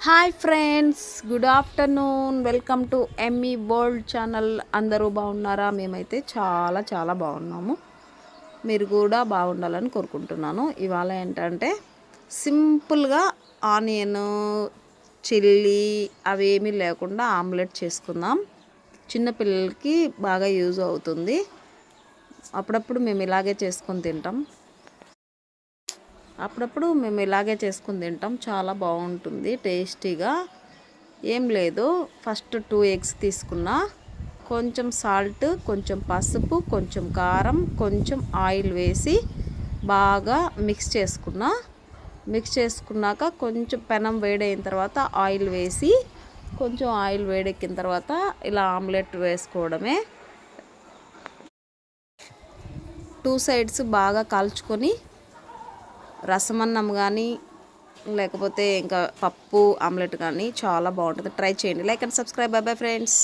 Hi friends, good afternoon. Welcome to Emmy world channel. అందరూ బాగున్నారా? మేమైతే చాలా చాలా బాగున్నాము. మీరు కూడా బాగుండాలని కోరుకుంటున్నాను. ఇవాళ ఏంటంటే సింపుల్గా ఆనియన్ చిల్లీ అవేమీ లేకుండా ఆమ్లెట్ చేసుకుందాం. చిన్నపిల్లలకి బాగా యూజ్ అవుతుంది. అప్పుడప్పుడు మేము ఇలాగే చేసుకొని తింటాం. చాలా బాగుంటుంది, టేస్టీగా. ఏం లేదు, ఫస్ట్ 2 ఎగ్స్ తీసుకున్నా, కొంచెం సాల్ట్, కొంచెం పసుపు, కొంచెం కారం, కొంచెం ఆయిల్ వేసి బాగా మిక్స్ చేసుకున్నాక కొంచెం పెనం వేడైన తర్వాత ఆయిల్ వేసి, కొంచెం ఆయిల్ వేడెక్కిన తర్వాత ఇలా ఆమ్లెట్ వేసుకోవడమే. 2 సైడ్స్ బాగా కాల్చుకొని రసమన్నం కానీ లేకపోతే ఇంకా పప్పు ఆమ్లెట్ కానీ చాలా బాగుంటుంది. ట్రై చేయండి. Like and subscribe. By bye friends.